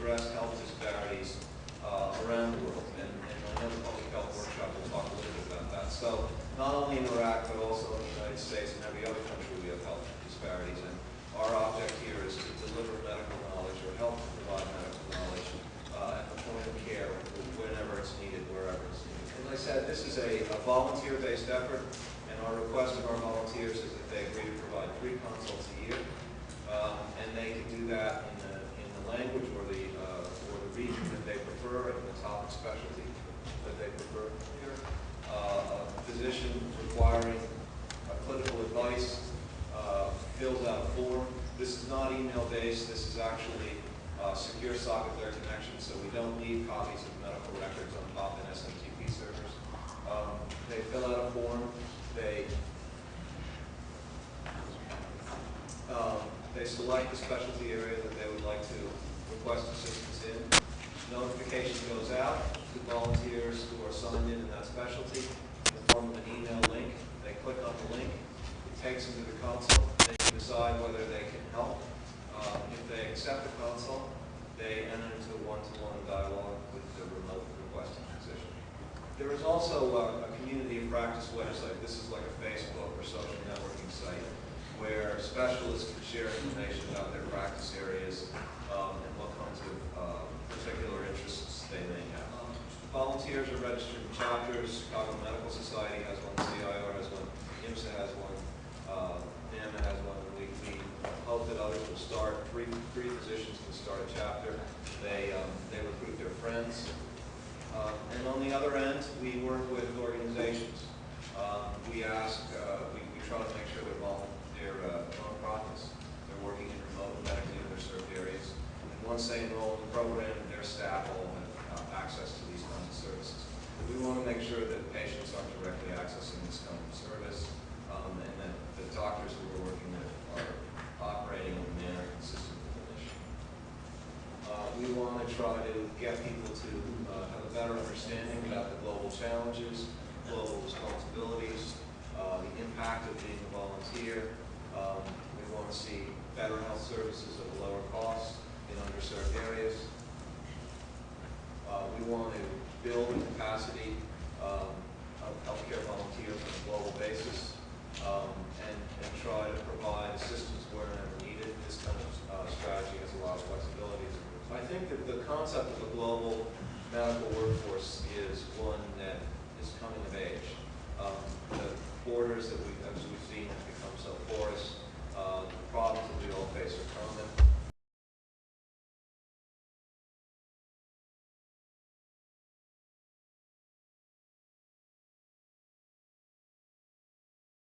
address health disparities around the world. And I know the public health workshop will talk a little bit about that. So not only in Iraq, but also in the United States and every other country we have health disparities. And our object here is to deliver medical knowledge or help to provide medical knowledge at the point of care whenever it's needed, wherever it's needed. As I said, this is a volunteer-based effort, and our request of our volunteers is that they agree to provide 3 consults a year, and they can do that in the language or the region that they prefer, and the topic specialty that they prefer here. A physician requiring clinical advice fills out a form. This is not email-based. This is actually secure socket layer connection, so we don't leave copies of medical records on top in SMTP servers. They fill out a form. They select the specialty area that they would like to request assistance in. Notification goes out to volunteers who are signed in that specialty in the form of an email link. They click on the link. It takes them to the consult. They can decide whether they can help. If they accept the consult, they enter into a one-to-one dialogue with the remote requesting physician. There is also a community of practice website. This is like a Facebook or social networking site where specialists can share information about their practice areas and what kinds of particular interests they may have. Volunteers are registered in chapters. Chicago Medical Society has one, CIR has one, IMSA has one, NAMA has one. We hope that others will start. Three physicians can start a chapter. They recruit their friends. And on the other end, we work with organizations. We try to make sure they're nonprofits. They're working in remote and medically underserved areas. And once they enroll in the program, their staff will have access to these kinds of services. We want to make sure that patients aren't directly accessing this kind of service, and that the doctors who we're working with are operating in a manner consistent with the mission. We want to try to get people to have a better understanding about the global challenges, global responsibilities, the impact of being a volunteer. We want to see better health services at a lower cost in underserved areas. We want to build the capacity of healthcare volunteers on a global basis and try to provide assistance wherever needed. This kind of strategy has a lot of flexibility. I think that the concept of a global medical workforce is one that is coming of age. The borders that as we've seen, have become so porous. The problems that we all face are common.